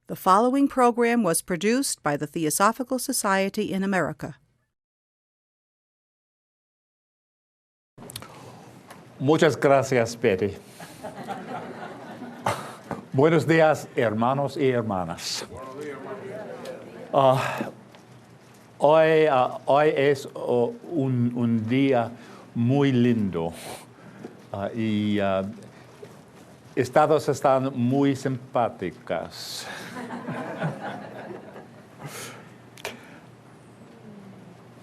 The following program was produced by the Theosophical Society in America. Muchas gracias, Betty. Buenos días, hermanos y hermanas. Hoy es un día muy lindo y estados están muy simpáticas.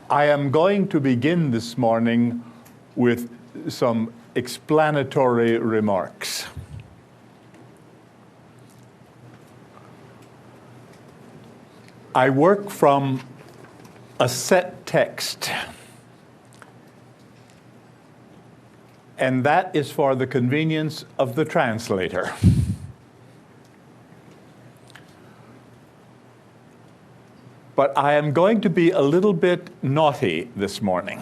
I am going to begin this morning with some explanatory remarks. I work from a set text, and that is for the convenience of the translator. But I am going to be a little bit naughty this morning.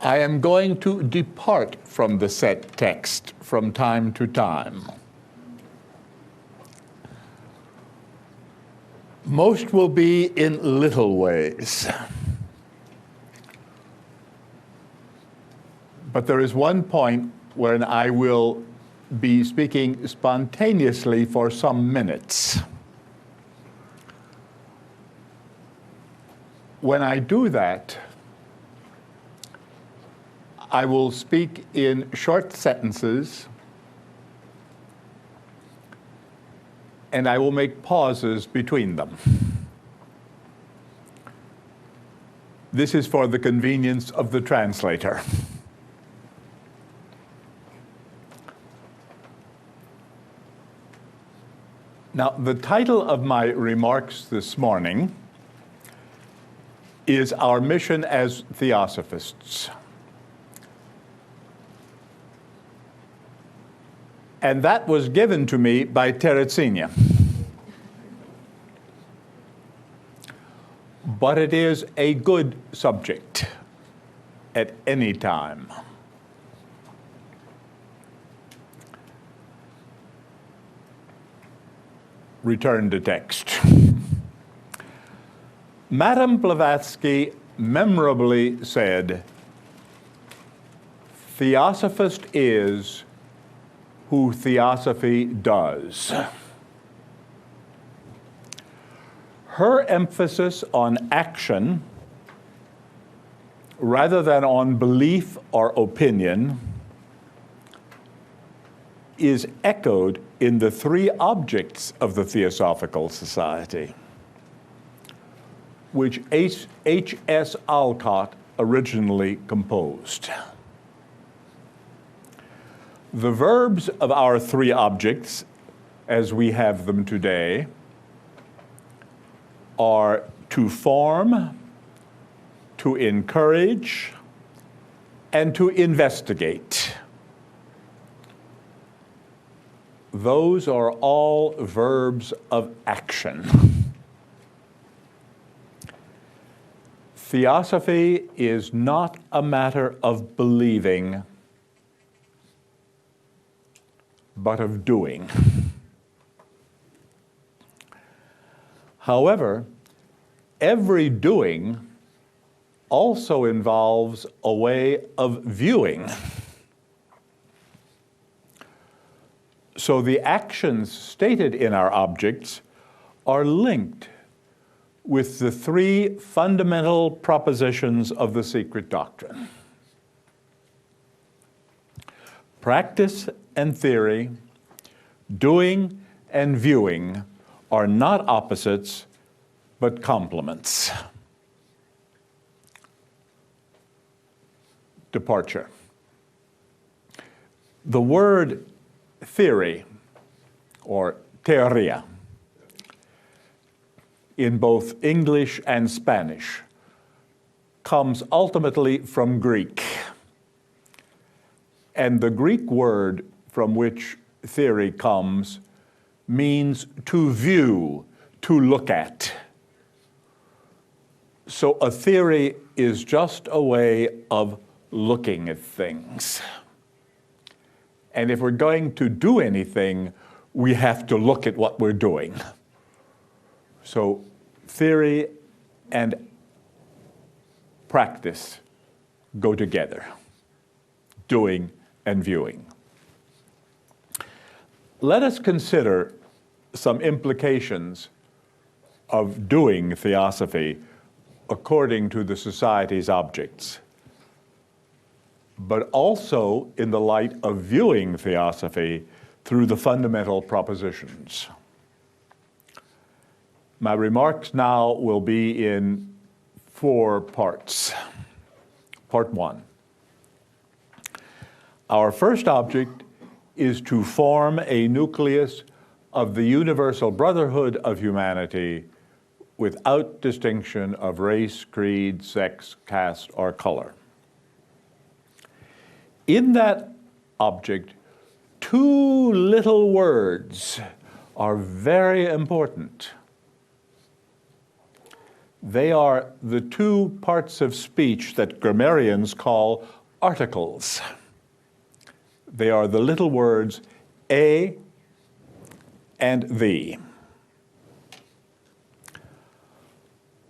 I am going to depart from the set text from time to time. Most will be in little ways. But there is one point where I will be speaking spontaneously for some minutes. When I do that, I will speak in short sentences, and I will make pauses between them. This is for the convenience of the translator. Now, the title of my remarks this morning is Our Mission as Theosophists. And that was given to me by Teretsinia. But it is a good subject at any time. Return to text. Madame Blavatsky memorably said, "Theosophist is who theosophy does." Her emphasis on action rather than on belief or opinion is echoed in the three objects of the Theosophical Society, which H.S. Alcott originally composed. The verbs of our three objects, as we have them today, are to form, to encourage, and to investigate. Those are all verbs of action. Theosophy is not a matter of believing, but of doing. However, every doing also involves a way of viewing. So the actions stated in our objects are linked with the three fundamental propositions of the secret doctrine. Practice and theory, doing and viewing are not opposites, but complements. Departure. The word theory, or teoria, in both English and Spanish, comes ultimately from Greek. And the Greek word from which theory comes means to view, to look at. So a theory is just a way of looking at things. And if we're going to do anything, we have to look at what we're doing. So theory and practice go together, doing and viewing. Let us consider some implications of doing theosophy according to the Society's objects, but also in the light of viewing theosophy through the fundamental propositions. My remarks now will be in 4 parts. Part 1. Our first object is to form a nucleus of the universal brotherhood of humanity without distinction of race, creed, sex, caste, or color. In that object, 2 little words are very important. They are the 2 parts of speech that grammarians call articles. They are the little words a and the.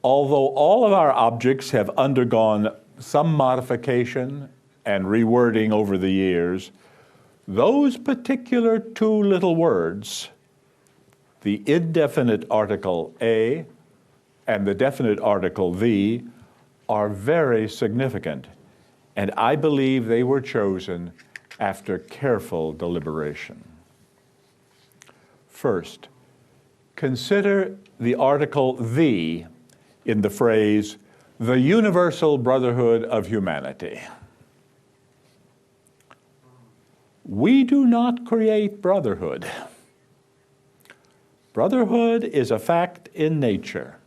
Although all of our objects have undergone some modification and rewording over the years, those particular 2 little words, the indefinite article a and the definite article the, are very significant, and I believe they were chosen after careful deliberation. First, consider the article the in the phrase, the universal brotherhood of humanity. We do not create brotherhood. Brotherhood is a fact in nature.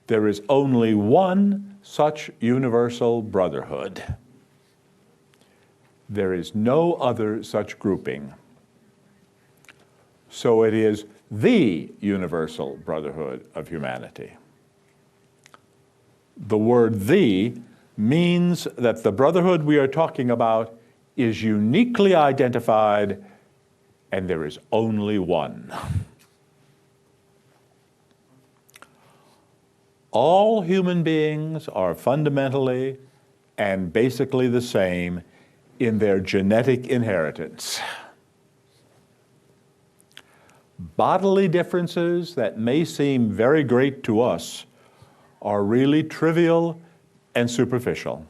There is only one such universal brotherhood. There is no other such grouping. So it is the universal brotherhood of humanity. The word "the" means that the brotherhood we are talking about is uniquely identified, and there is only one. All human beings are fundamentally and basically the same in their genetic inheritance. Bodily differences that may seem very great to us are really trivial and superficial.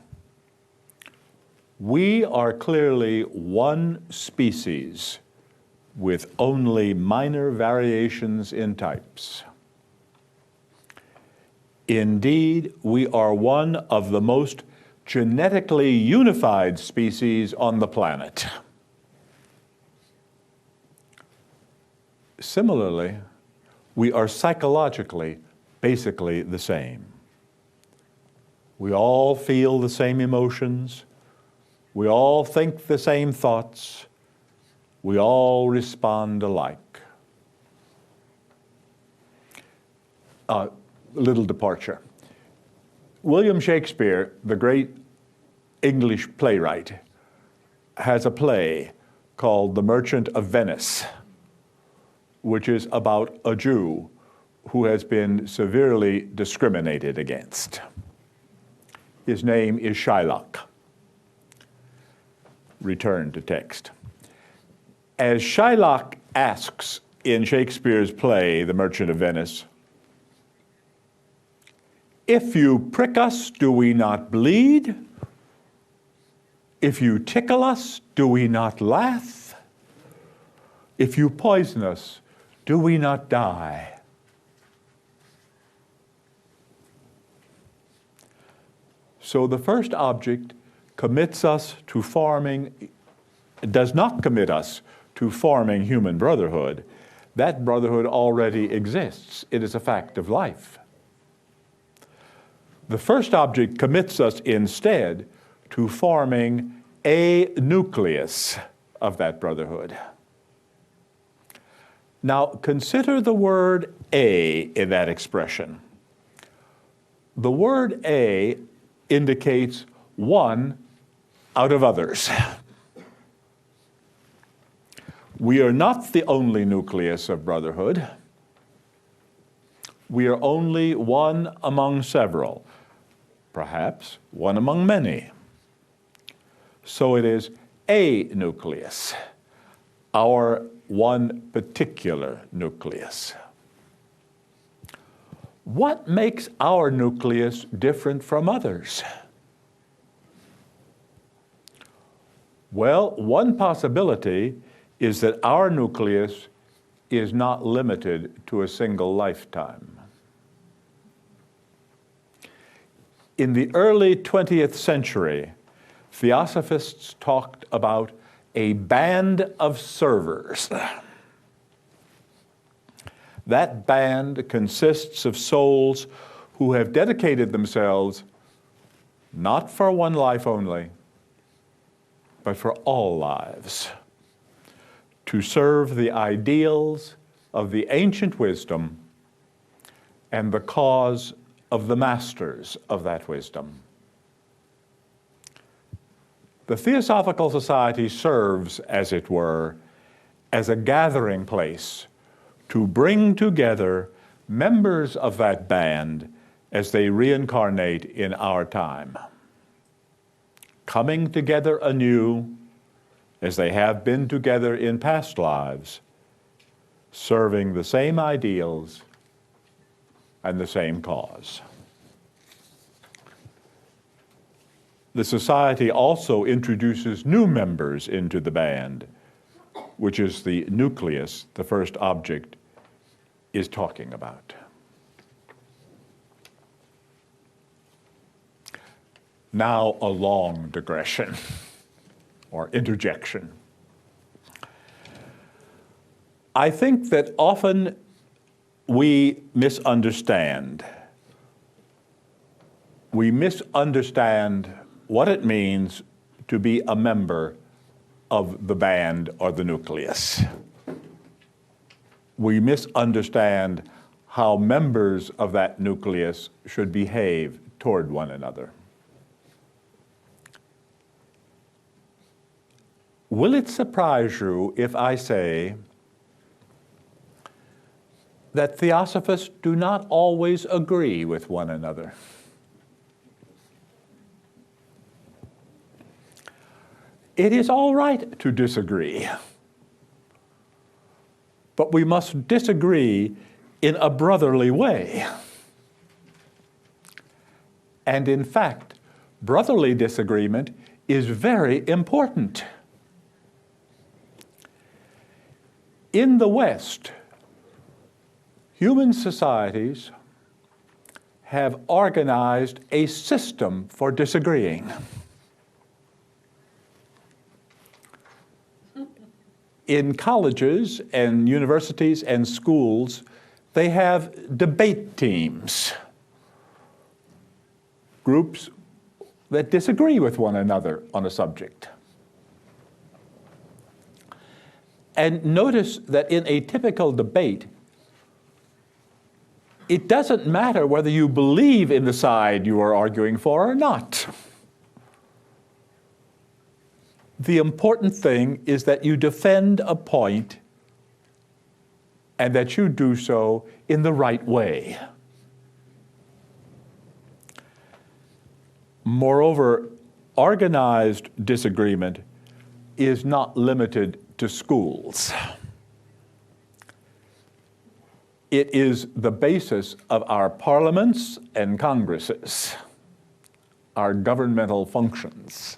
We are clearly one species with only minor variations in types. Indeed, we are one of the most genetically unified species on the planet. Similarly, we are psychologically basically the same. We all feel the same emotions. We all think the same thoughts. We all respond alike. Little departure. William Shakespeare, the great English playwright, has a play called The Merchant of Venice, which is about a Jew who has been severely discriminated against. His name is Shylock. Return to text. As Shylock asks in Shakespeare's play, The Merchant of Venice, "If you prick us, do we not bleed? If you tickle us, do we not laugh? If you poison us, do we not die?" So the first object commits us to does not commit us to forming human brotherhood. That brotherhood already exists. It is a fact of life. The first object commits us instead to forming a nucleus of that brotherhood. Now consider the word "a" in that expression. The word "a" indicates one out of others. We are not the only nucleus of brotherhood. We are only one among several, perhaps one among many. So it is a nucleus, our one particular nucleus. What makes our nucleus different from others? Well, one possibility is that our nucleus is not limited to a single lifetime. In the early 20th century, theosophists talked about a band of servers. That band consists of souls who have dedicated themselves not for one life only, but for all lives, to serve the ideals of the ancient wisdom and the cause of the masters of that wisdom. The Theosophical Society serves, as it were, as a gathering place to bring together members of that band as they reincarnate in our time, coming together anew as they have been together in past lives, serving the same ideals and the same cause. The Society also introduces new members into the band, which is the nucleus the first object is talking about. Now a long digression or interjection. I think that often we misunderstand. We misunderstand what it means to be a member of the band or the nucleus. We misunderstand how members of that nucleus should behave toward one another. Will it surprise you if I say that theosophists do not always agree with one another? It is all right to disagree, but we must disagree in a brotherly way. And in fact, brotherly disagreement is very important. In the West, human societies have organized a system for disagreeing. In colleges and universities and schools, they have debate teams, groups that disagree with one another on a subject. And notice that in a typical debate, it doesn't matter whether you believe in the side you are arguing for or not. The important thing is that you defend a point and that you do so in the right way. Moreover, organized disagreement is not limited to schools. It is the basis of our parliaments and congresses, our governmental functions.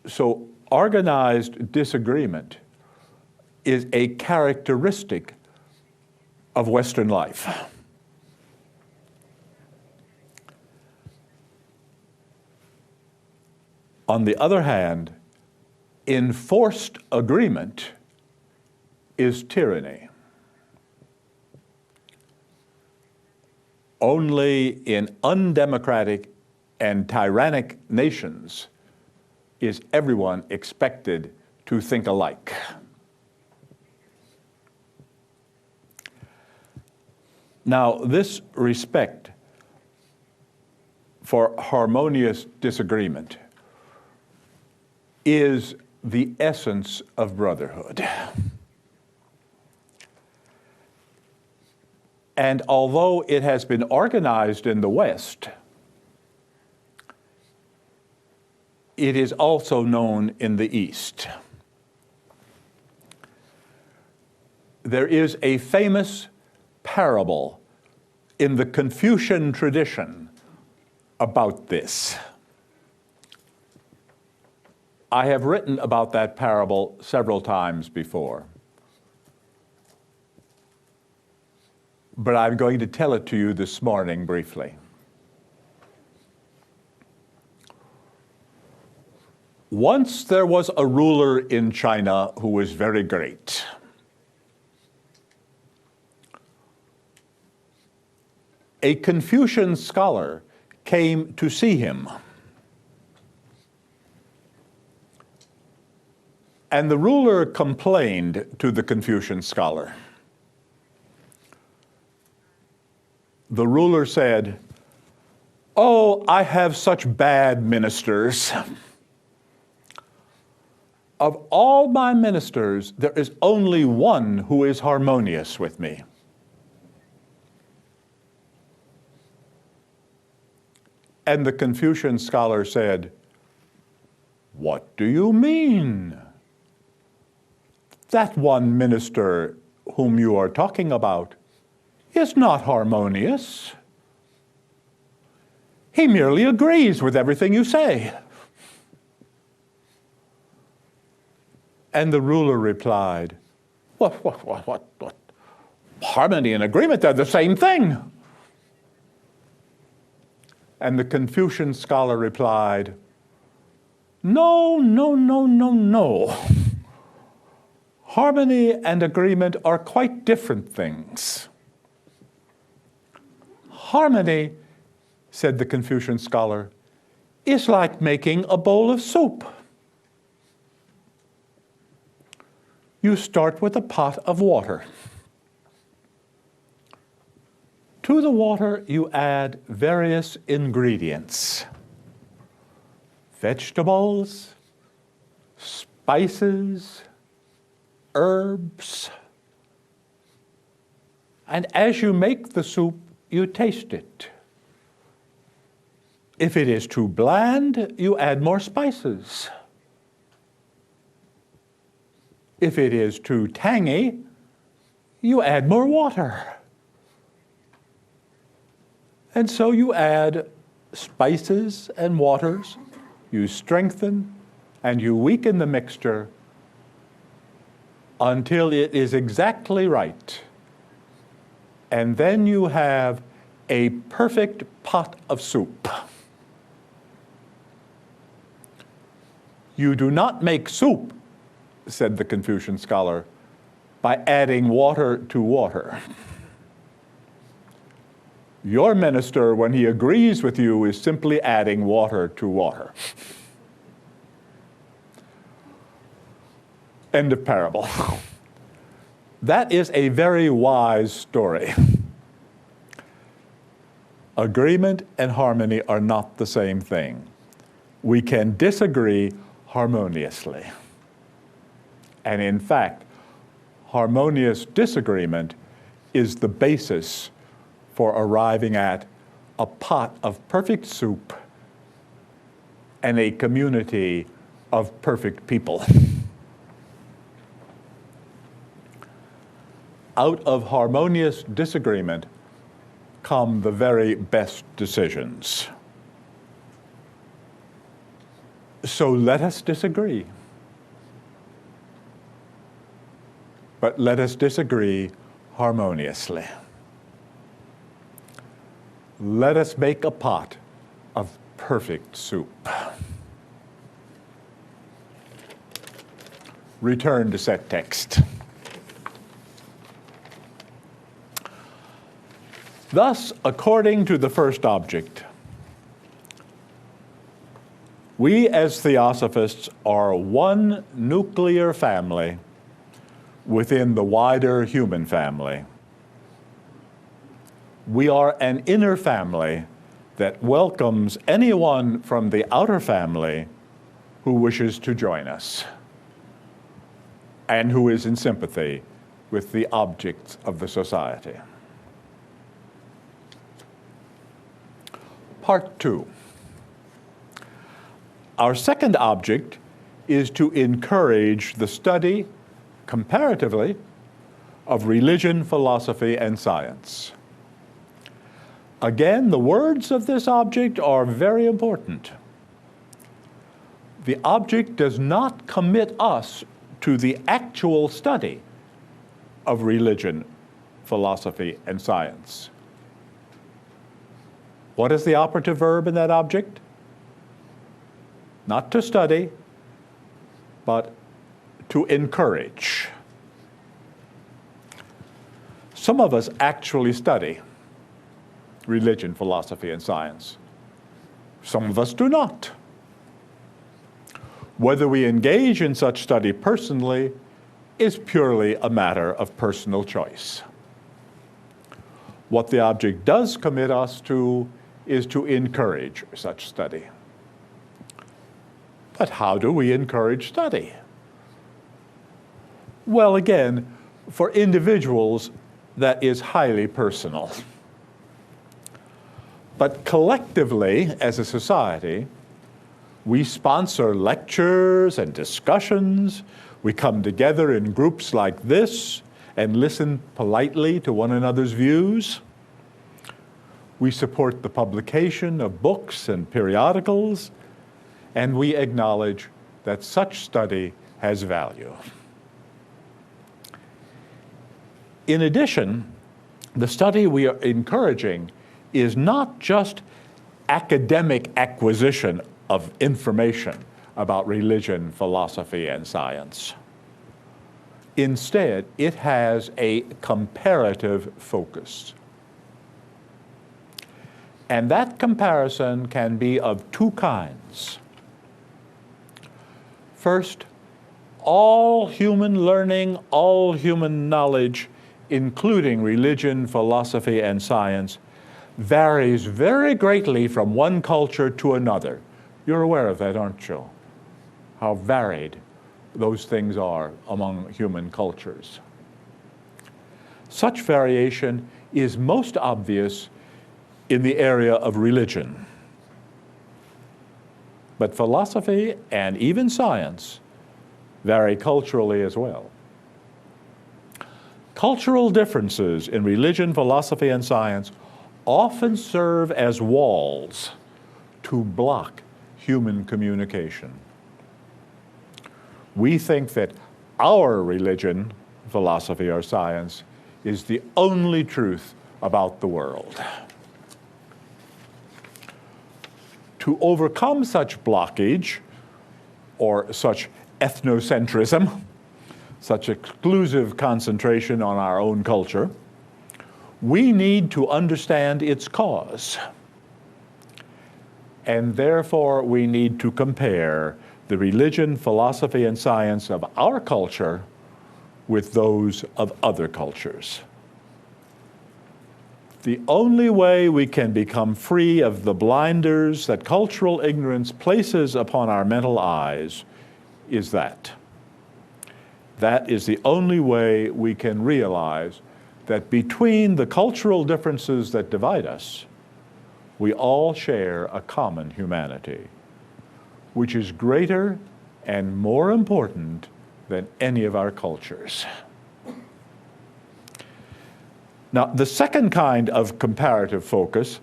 So organized disagreement is a characteristic of Western life. On the other hand, enforced agreement is tyranny. Only in undemocratic and tyrannic nations is everyone expected to think alike. Now, this respect for harmonious disagreement is the essence of brotherhood. And although it has been organized in the West, it is also known in the East. There is a famous parable in the Confucian tradition about this. I have written about that parable several times before, but I'm going to tell it to you this morning briefly. Once there was a ruler in China who was very great. A Confucian scholar came to see him. And the ruler complained to the Confucian scholar. The ruler said, "Oh, I have such bad ministers. Of all my ministers, there is only one who is harmonious with me." And the Confucian scholar said, "What do you mean? That one minister whom you are talking about is not harmonious. He merely agrees with everything you say." And the ruler replied, What? Harmony and agreement, they're the same thing." And the Confucian scholar replied, No. Harmony and agreement are quite different things. Harmony, said the Confucian scholar, is like making a bowl of soup. You start with a pot of water. To the water, you add various ingredients: vegetables, spices, herbs. And as you make the soup, you taste it. If it is too bland, you add more spices. If it is too tangy, you add more water. And so you add spices and waters, you strengthen and you weaken the mixture until it is exactly right. And then you have a perfect pot of soup. You do not make soup, said the Confucian scholar, by adding water to water. Your minister, when he agrees with you, is simply adding water to water. End of parable. That is a very wise story. Agreement and harmony are not the same thing. We can disagree harmoniously. And in fact, harmonious disagreement is the basis for arriving at a pot of perfect soup and a community of perfect people. Out of harmonious disagreement come the very best decisions. So let us disagree. But let us disagree harmoniously. Let us make a pot of perfect soup. Return to set text. Thus, according to the first object, we as Theosophists are one nuclear family within the wider human family. We are an inner family that welcomes anyone from the outer family who wishes to join us. and who is in sympathy with the objects of the society. Part 2. Our second object is to encourage the study, comparatively, of religion, philosophy, and science. Again, the words of this object are very important. The object does not commit us to the actual study of religion, philosophy, and science. What is the operative verb in that object? Not to study, but to encourage. Some of us actually study religion, philosophy, and science. Some of us do not. Whether we engage in such study personally is purely a matter of personal choice. What the object does commit us to is to encourage such study. But how do we encourage study? Well, again, for individuals, that is highly personal. But collectively, as a society, we sponsor lectures and discussions. We come together in groups like this and listen politely to one another's views. We support the publication of books and periodicals, and we acknowledge that such study has value. In addition, the study we are encouraging is not just academic acquisition of information about religion, philosophy, and science. Instead, it has a comparative focus. And that comparison can be of two kinds. First, all human learning, all human knowledge, including religion, philosophy, and science, varies very greatly from one culture to another. You're aware of that, aren't you? How varied those things are among human cultures. Such variation is most obvious in the area of religion. But philosophy and even science vary culturally as well. Cultural differences in religion, philosophy, and science often serve as walls to block human communication. We think that our religion, philosophy, or science is the only truth about the world. To overcome such blockage, or such ethnocentrism, such exclusive concentration on our own culture, we need to understand its cause. And therefore, we need to compare the religion, philosophy, and science of our culture with those of other cultures. The only way we can become free of the blinders that cultural ignorance places upon our mental eyes is that. That is the only way we can realize that between the cultural differences that divide us, we all share a common humanity, which is greater and more important than any of our cultures. Now, the second kind of comparative focus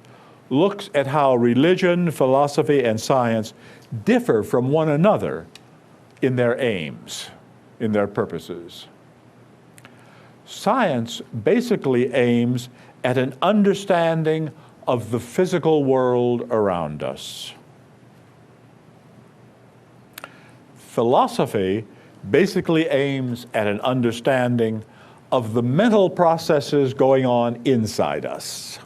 looks at how religion, philosophy, and science differ from one another in their aims, in their purposes. Science basically aims at an understanding of the physical world around us. Philosophy basically aims at an understanding of the mental processes going on inside us,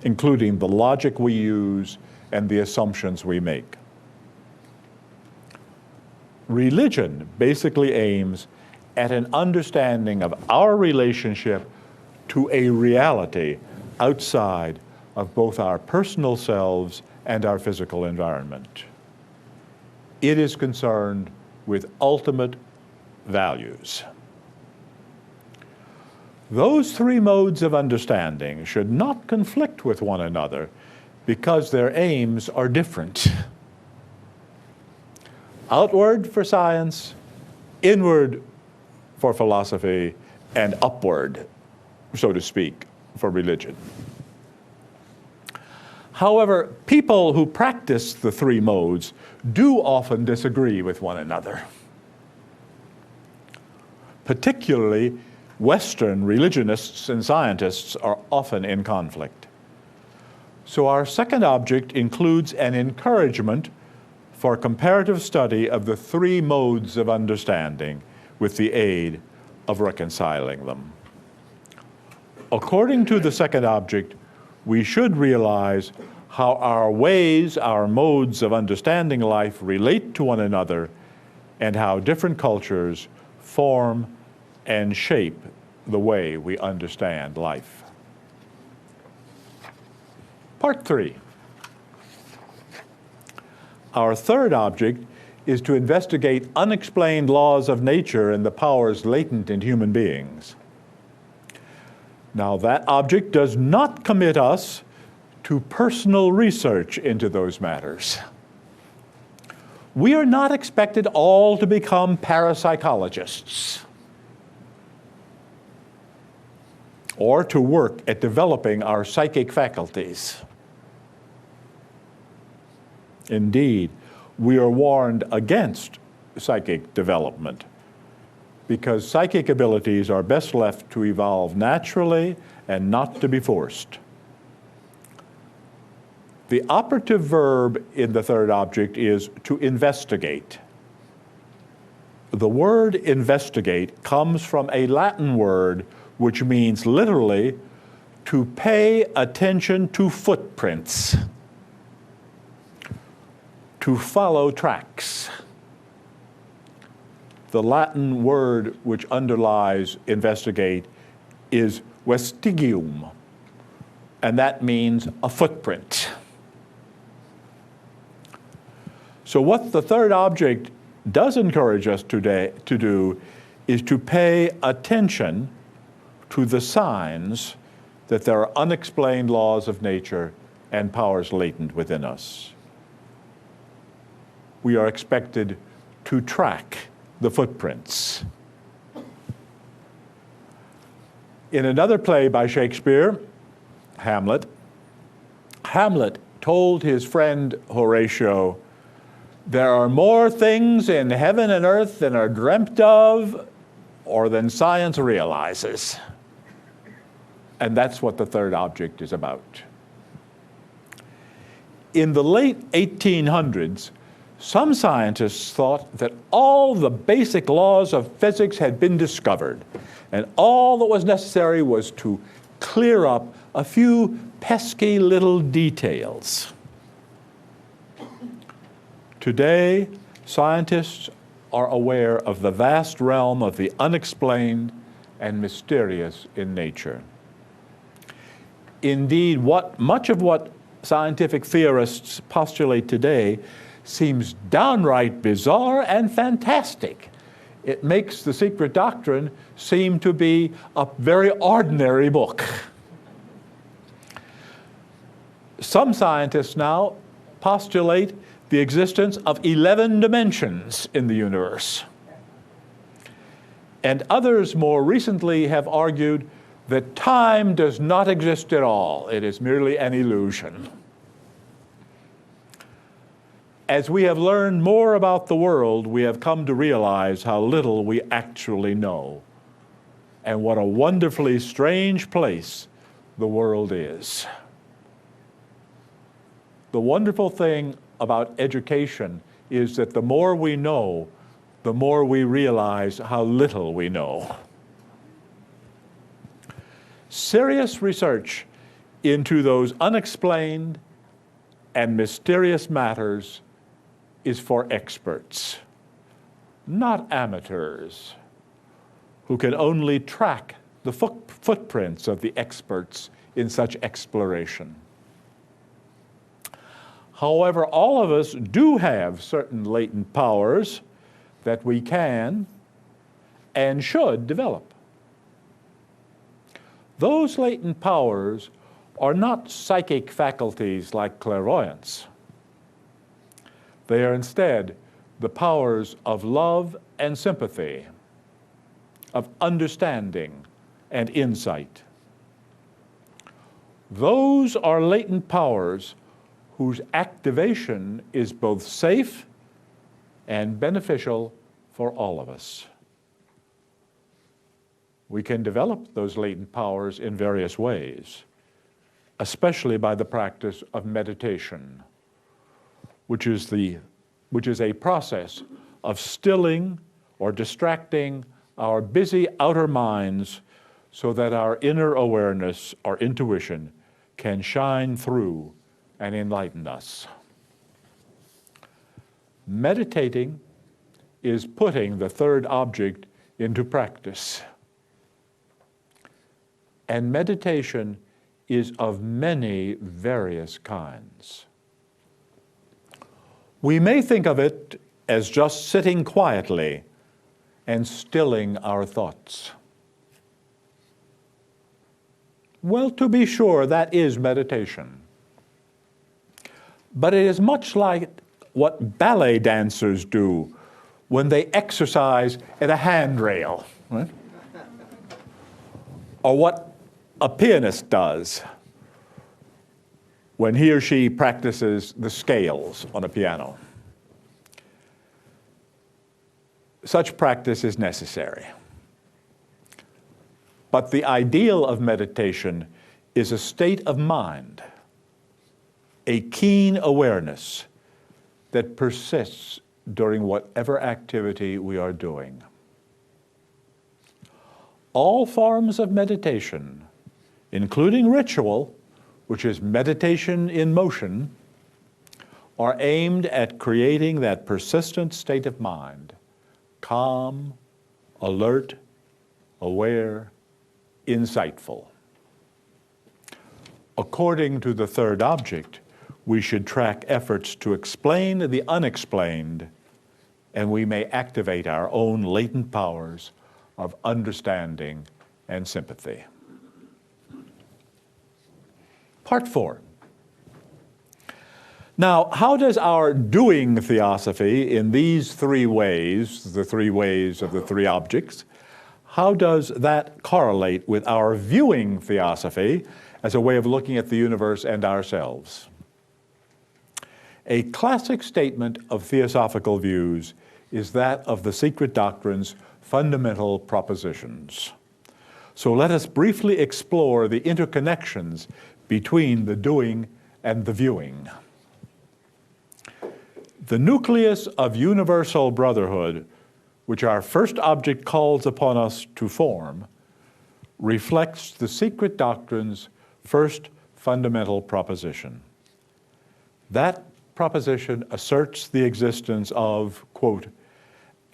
including the logic we use and the assumptions we make. Religion basically aims at an understanding of our relationship to a reality outside of both our personal selves and our physical environment. It is concerned with ultimate values. Those three modes of understanding should not conflict with one another because their aims are different. Outward for science, inward for philosophy, and upward, so to speak, for religion. However, people who practice the three modes do often disagree with one another. Particularly, Western religionists and scientists are often in conflict. So our second object includes an encouragement for comparative study of the three modes of understanding with the aid of reconciling them. According to the second object, we should realize how our ways, our modes of understanding life relate to one another and how different cultures form and shape the way we understand life. Part 3. Our third object is to investigate unexplained laws of nature and the powers latent in human beings. Now, that object does not commit us to personal research into those matters. We are not expected all to become parapsychologists or to work at developing our psychic faculties. Indeed, we are warned against psychic development because psychic abilities are best left to evolve naturally and not to be forced. The operative verb in the third object is to investigate. The word investigate comes from a Latin word which means literally to pay attention to footprints, to follow tracks. The Latin word which underlies investigate is vestigium, and that means a footprint. So what the third object does encourage us today to do is to pay attention to the signs that there are unexplained laws of nature and powers latent within us. We are expected to track the footprints. In another play by Shakespeare, Hamlet, Hamlet told his friend Horatio, "There are more things in heaven and earth than are dreamt of or than science realizes." And that's what the third object is about. In the late 1800s, some scientists thought that all the basic laws of physics had been discovered, and all that was necessary was to clear up a few pesky little details. Today, scientists are aware of the vast realm of the unexplained and mysterious in nature. Indeed, much of what scientific theorists postulate today seems downright bizarre and fantastic. It makes The Secret Doctrine seem to be a very ordinary book. Some scientists now postulate the existence of 11 dimensions in the universe. And others more recently have argued that time does not exist at all. It is merely an illusion. As we have learned more about the world, we have come to realize how little we actually know, and what a wonderfully strange place the world is. The wonderful thing about education is that the more we know, the more we realize how little we know. Serious research into those unexplained and mysterious matters is for experts, not amateurs, who can only track the footprints of the experts in such exploration. However, all of us do have certain latent powers that we can and should develop. Those latent powers are not psychic faculties like clairvoyance. They are instead the powers of love and sympathy, of understanding and insight. Those are latent powers whose activation is both safe and beneficial for all of us. We can develop those latent powers in various ways, especially by the practice of meditation, which is a process of stilling or distracting our busy outer minds so that our inner awareness or intuition can shine through and enlighten us. Meditating is putting the third object into practice. And meditation is of many various kinds. We may think of it as just sitting quietly and stilling our thoughts. Well, to be sure, that is meditation. But it is much like what ballet dancers do when they exercise at a handrail, right? Or what a pianist does when he or she practices the scales on a piano. Such practice is necessary. But the ideal of meditation is a state of mind, a keen awareness that persists during whatever activity we are doing. All forms of meditation, including ritual, which is meditation in motion, are aimed at creating that persistent state of mind, calm, alert, aware, insightful. According to the third object, we should track efforts to explain the unexplained, and we may activate our own latent powers of understanding and sympathy. Part 4. Now, how does our doing theosophy in these three ways, the three ways of the three objects, how does that correlate with our viewing theosophy as a way of looking at the universe and ourselves? A classic statement of theosophical views is that of the Secret Doctrine's fundamental propositions. So let us briefly explore the interconnections between the doing and the viewing. The nucleus of universal brotherhood, which our first object calls upon us to form, reflects the Secret Doctrine's first fundamental proposition. That proposition asserts the existence of, quote,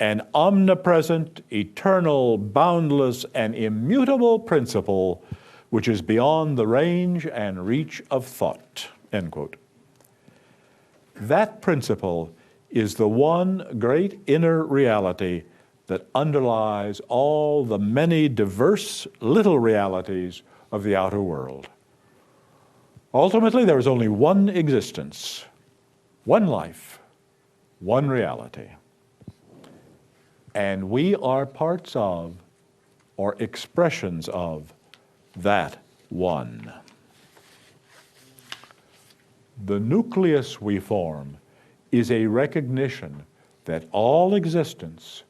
an omnipresent, eternal, boundless, and immutable principle which is beyond the range and reach of thought, end quote. That principle is the one great inner reality that underlies all the many diverse little realities of the outer world. Ultimately, there is only one existence, one life, one reality. And we are parts of, or expressions of, that one. The nucleus we form is a recognition that all existence,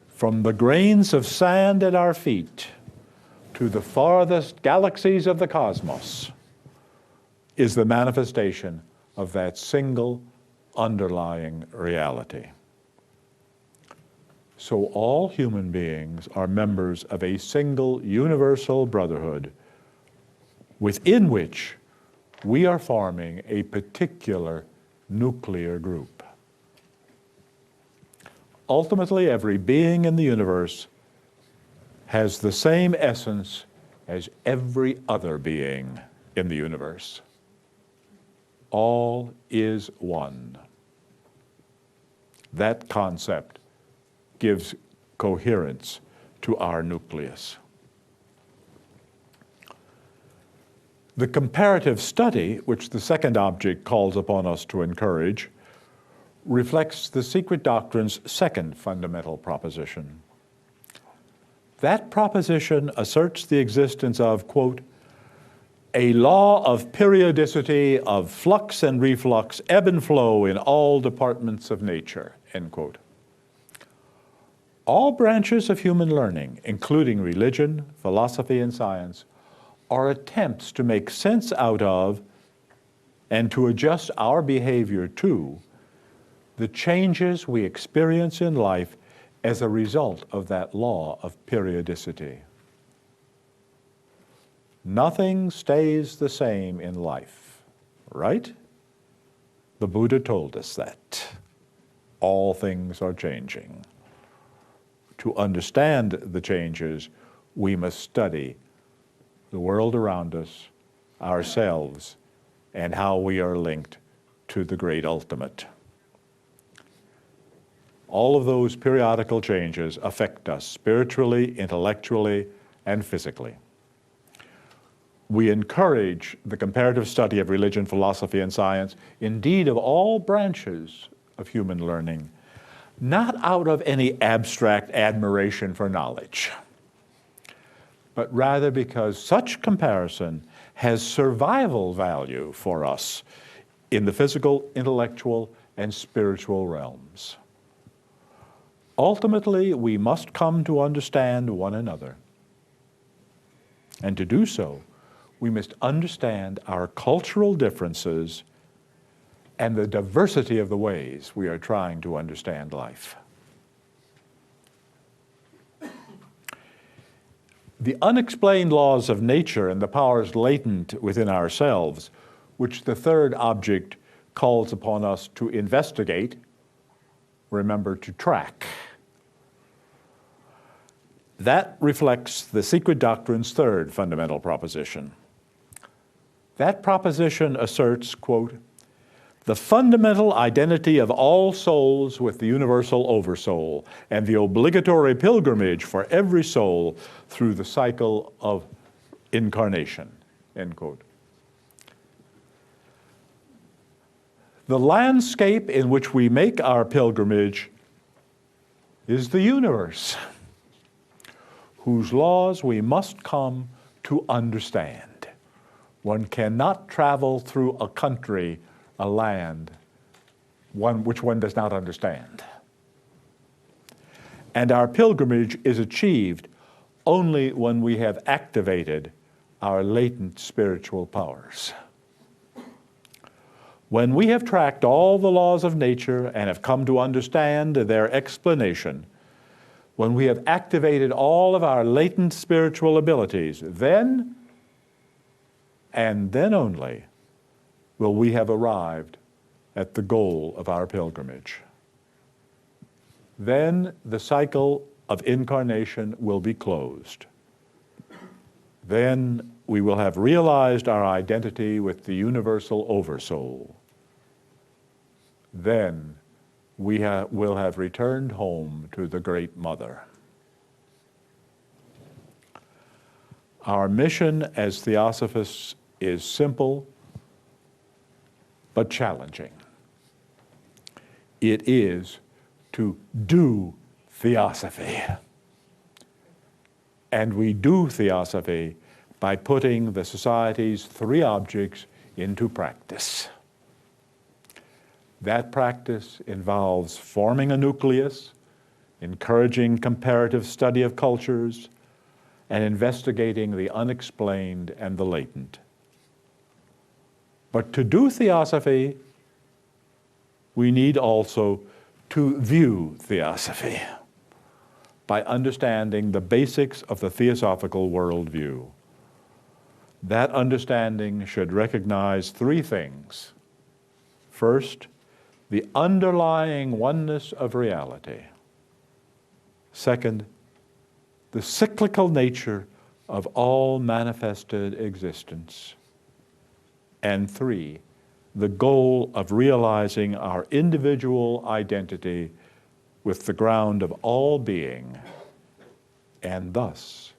from the grains of sand at our feet to the farthest galaxies of the cosmos, is the manifestation of that single underlying reality. So all human beings are members of a single universal brotherhood within which we are forming a particular nuclear group. Ultimately, every being in the universe has the same essence as every other being in the universe. All is one. That concept gives coherence to our nucleus. The comparative study, which the second object calls upon us to encourage, reflects the secret doctrine's second fundamental proposition. That proposition asserts the existence of, quote, a law of periodicity, of flux and reflux, ebb and flow in all departments of nature, end quote. All branches of human learning, including religion, philosophy, and science, are attempts to make sense out of and to adjust our behavior to the changes we experience in life as a result of that law of periodicity. Nothing stays the same in life, right? The Buddha told us that. All things are changing. To understand the changes, we must study the world around us, ourselves, and how we are linked to the great ultimate. All of those periodical changes affect us spiritually, intellectually, and physically. We encourage the comparative study of religion, philosophy, and science, indeed of all branches of human learning, not out of any abstract admiration for knowledge, but rather because such comparison has survival value for us in the physical, intellectual, and spiritual realms. Ultimately, we must come to understand one another. And to do so, we must understand our cultural differences and the diversity of the ways we are trying to understand life. The unexplained laws of nature and the powers latent within ourselves, which the third object calls upon us to investigate, remember, to track. That reflects the secret doctrine's third fundamental proposition. That proposition asserts, quote, the fundamental identity of all souls with the universal oversoul and the obligatory pilgrimage for every soul through the cycle of incarnation, end quote. The landscape in which we make our pilgrimage is the universe, whose laws we must come to understand. One cannot travel through a country, a land, which one does not understand. And our pilgrimage is achieved only when we have activated our latent spiritual powers. When we have tracked all the laws of nature and have come to understand their explanation, when we have activated all of our latent spiritual abilities, then, and then only, will we have arrived at the goal of our pilgrimage. Then the cycle of incarnation will be closed. Then we will have realized our identity with the universal oversoul. Then we will have returned home to the Great Mother. Our mission as Theosophists is simple but challenging. It is to do Theosophy. And we do Theosophy by putting the Society's three objects into practice. That practice involves forming a nucleus, encouraging comparative study of cultures, and investigating the unexplained and the latent. But to do Theosophy, we need also to view Theosophy by understanding the basics of the theosophical worldview. That understanding should recognize three things. First, the underlying oneness of reality. Second, the cyclical nature of all manifested existence. And three, the goal of realizing our individual identity with the ground of all being, and thus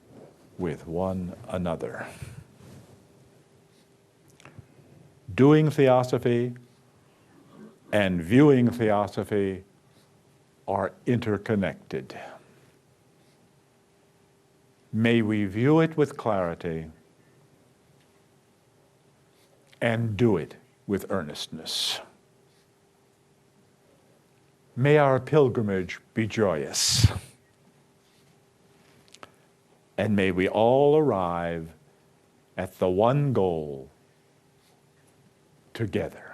with one another. Doing theosophy and viewing theosophy are interconnected. May we view it with clarity and do it with earnestness. May our pilgrimage be joyous. And may we all arrive at the one goal together.